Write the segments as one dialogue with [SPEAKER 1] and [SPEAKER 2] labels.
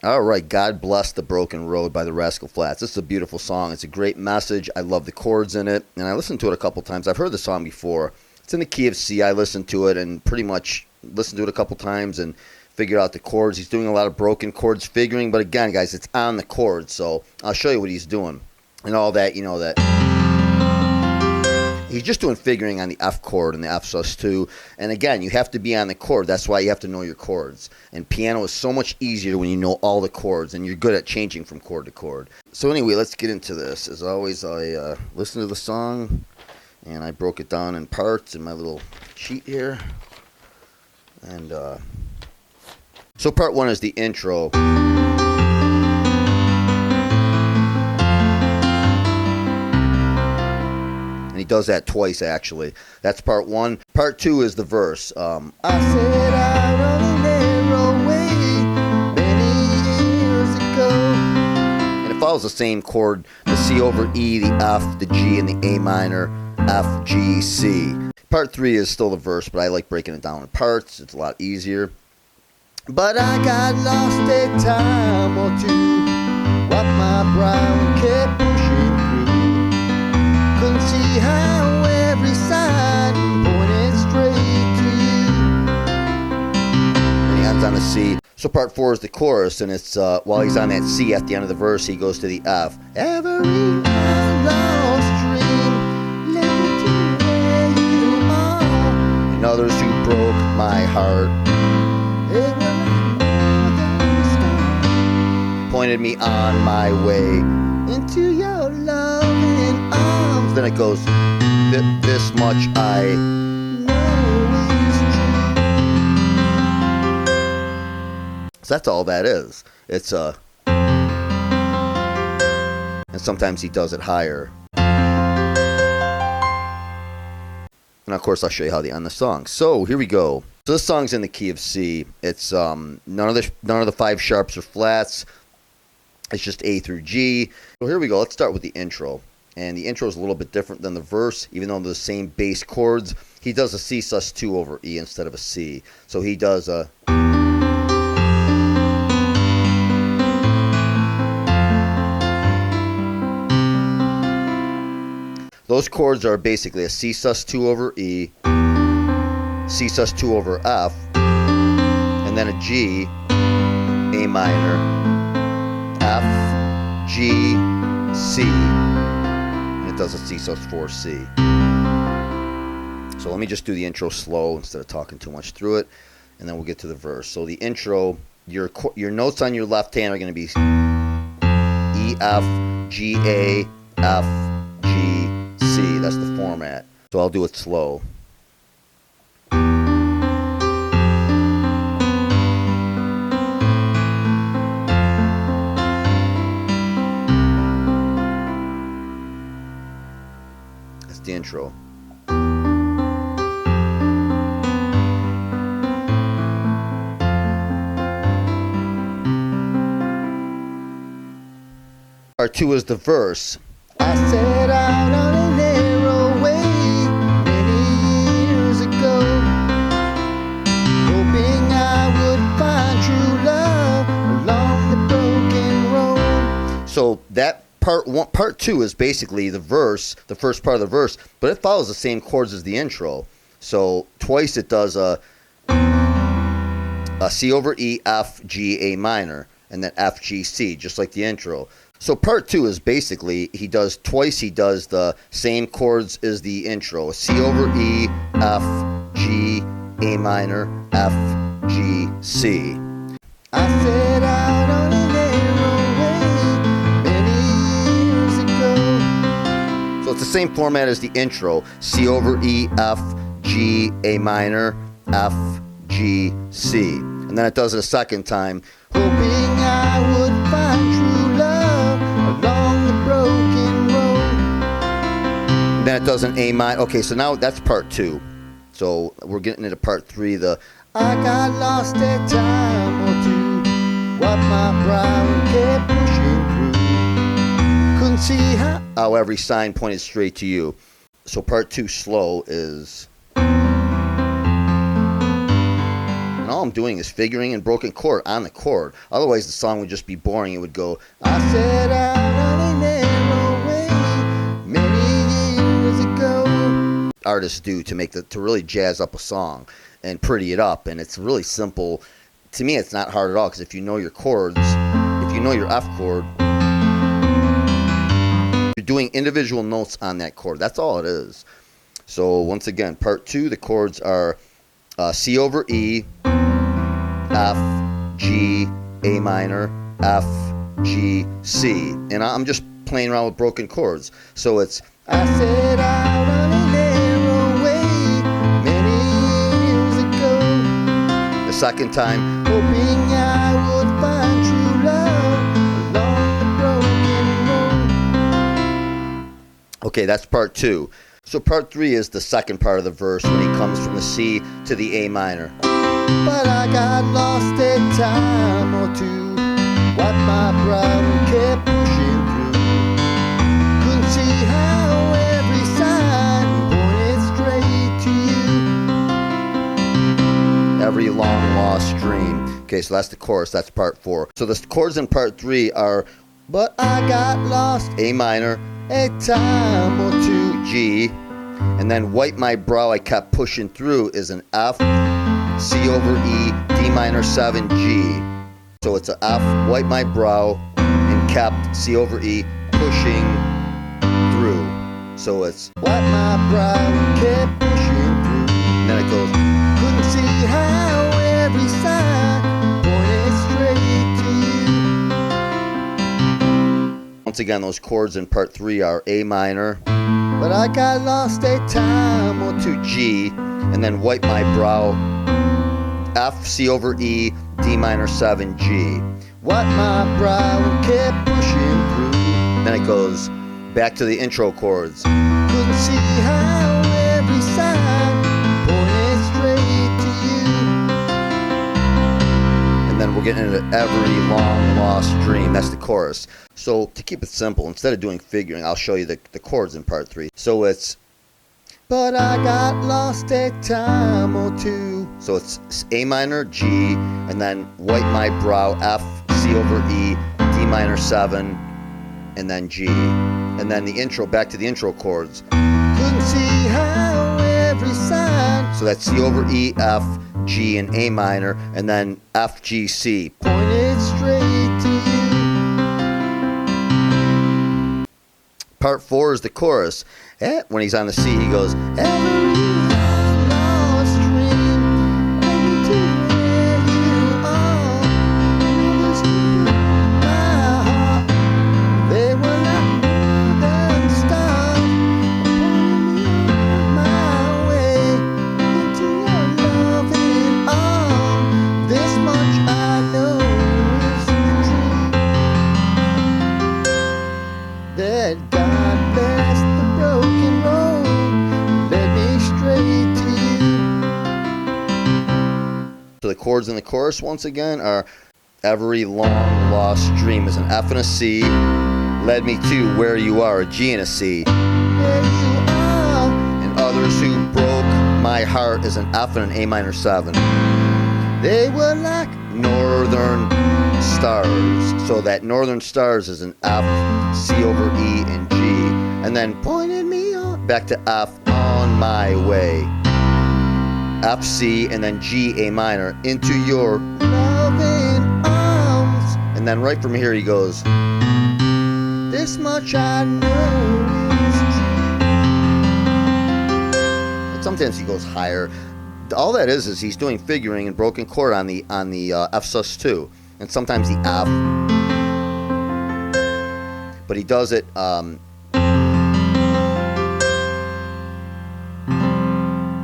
[SPEAKER 1] All right, God Bless the Broken Road by the Rascal Flatts. This is a beautiful song. It's a great message. I love the chords in it, and I listened to it a couple times. I've heard the song before. It's in the key of C. I listened to it and pretty much listened to it a couple times and figured out the chords. He's doing a lot of broken chords figuring, but again, guys, it's on the chords, so I'll show you what he's doing. And all that, you know, that he's just doing figuring on the F chord and the F sus2. And again, you have to be on the chord. That's why you have to know your chords. And piano is so much easier when you know all the chords and you're good at changing from chord to chord. So anyway, let's get into this. As always, I listened to the song and I broke it down in parts in my little sheet here. And so part one is the intro. He does that twice, actually. That's part one. Part two is the verse. I set out on a narrow way many years ago. And it follows the same chord, the C over E, the F, the G, and the A minor, F, G, C. Part three is still the verse, but I like breaking it down in parts. It's a lot easier. But I got lost a time or two, wiped my brow and kept pushing through. Couldn't see how every sign pointed straight to you. And he ends on the C. So part four is the chorus, and it's while he's on that C at the end of the verse, he goes to the F. Every lost dream led me to where you are. And others who broke my heart, they were like northern stars, pointed me on my way into your loving arms. Then it goes, this much I know is true. So that's all that is. It's and sometimes he does it higher. And of course I'll show you how they end the song. So here we go. So this song's in the key of C. It's none of the five sharps or flats. It's just A through G. So here we go. Let's start with the intro. And the intro is a little bit different than the verse, even though they're the same bass chords. He does a C sus2 over E instead of a C. So he does a... Those chords are basically a C sus2 over E, C sus2 over F, and then a G, A minor, F, G, C, and it does a C sus4 C. So let me just do the intro slow instead of talking too much through it, and then we'll get to the verse. So the intro, your notes on your left hand are going to be E, F, G, A, F, G, C. That's the format. So I'll do it slow. That's the intro. Part two is the verse. I set out on a narrow way many years ago, hoping I would find true love along the broken road. So that part two is basically the verse, the first part of the verse, but it follows the same chords as the intro. So twice it does a C over E, F, G, A minor, and then F, G, C, just like the intro. So part two is basically, he does the same chords as the intro. C over E, F, G, A minor, F, G, C. I set out on a narrow way many years ago. So it's the same format as the intro. C over E, F, G, A minor, F, G, C. And then it does it a second time. Hoping I would find true love along the broken road. Then it does an A minor. Okay, so now that's part two. So we're getting into part three. I got lost a time or two, wiped my brow and kept pushing through. Couldn't see how every sign pointed straight to you. So part two slow is... and all I'm doing is figuring and broken chord on the chord. Otherwise the song would just be boring. It would go, I set out on a narrow way many years ago. Artists do to really jazz up a song and pretty it up, and it's really simple. To me, it's not hard at all, because if you know your chords, if you know your F chord, you're doing individual notes on that chord. That's all it is. So once again, part 2, the chords are C over E, F, G, A minor, F, G, C. And I'm just playing around with broken chords. So it's, I set out on a narrow way many years ago. The second time, hoping I would find true love along the broken road. Okay, that's part 2. So part 3 is the second part of the verse, when he comes from the C to the A minor. But I got lost a time or two, wiped my brow and kept pushing through. Couldn't see how every sign pointed straight to you. Every long lost dream. Okay, so that's the chorus, that's part 4. So the chords in part 3 are, but I got lost, A minor, a time or two, G, and then wipe my brow I kept pushing through is an F, C over E, D minor 7, G. So it's an F, wipe my brow, and kept, C over E, pushing through. So it's wipe my brow and kept pushing through. And then it goes, couldn't see how every sign pointed straight to you. Once again, those chords in part 3 are A minor, but I got lost a time or two, G, and then wipe my brow, F, C over E, D minor 7, G. Wipe my brow and kept pushing through. Then it goes back to the intro chords. Couldn't see how every sign pointed straight to you. And then we're getting into every long lost dream. That's the chorus. So to keep it simple, instead of doing figuring, I'll show you the chords in part 3. So it's, but I got lost a time or two. So it's A minor, G, and then wipe my brow, F, C over E, D minor 7, and then G. And then the intro, back to the intro chords. Couldn't see how every sign. So that's C over E, F, G, and A minor, and then F, G, C. Pointed straight to you. Part 4 is the chorus. When he's on the C, he goes, every lost dream, only to where you are. This my heart, they were not more than stars, pointing me on my way into your loving arms. This much I know is true, that God bless the broken road, led me straight to you. So the chords in the chorus once again are, every long lost dream is an F and a C, led me to where you are, a G and a C. Where you are. And others who broke my heart is an F and an A minor 7. They were like northern stars. So that northern stars is an F, C over E, and G. And then pointed me on, back to F, on my way. F, C, and then G, A minor, into your loving arms. And then right from here he goes, this much I know is true. And sometimes he goes higher. All that is he's doing figuring and broken chord on the F sus2, and sometimes the F. But he does it.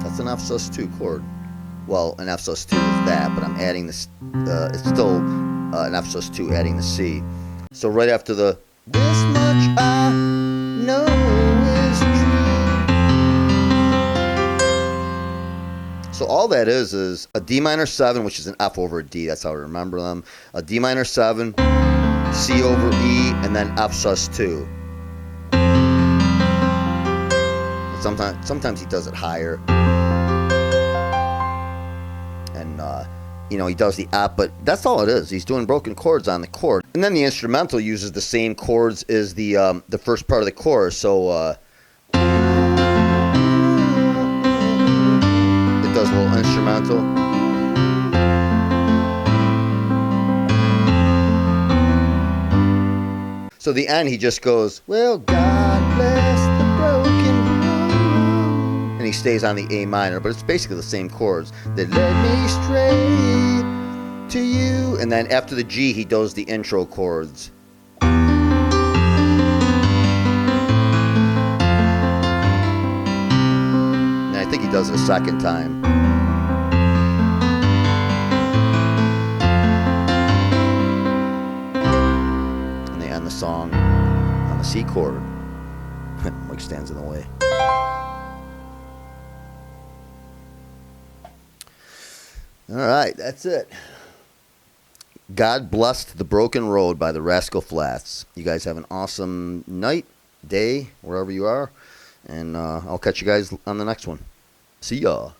[SPEAKER 1] That's an F sus2 chord. Well, an F sus2 is that, but I'm adding this. It's still an F sus2 adding the C. So right after the this much I know is true. So all that is a D minor 7, which is an F over a D. That's how I remember them. A D minor 7, C over E, and then F sus2. Sometimes he does it higher. And you know, he does the up, but that's all it is. He's doing broken chords on the chord. And then the instrumental uses the same chords as the first part of the chorus. So it does a little instrumental. So the end, he just goes, well, God bless the broken road. And he stays on the A minor, but it's basically the same chords. That led me straight to you. And then after the G, he does the intro chords. And I think he does it a second time. The song on the C chord. Mike stands in the way. All right, that's it. God Blessed the Broken Road by the Rascal Flatts. You guys have an awesome night, day, wherever you are, and I'll catch you guys on the next one. See ya.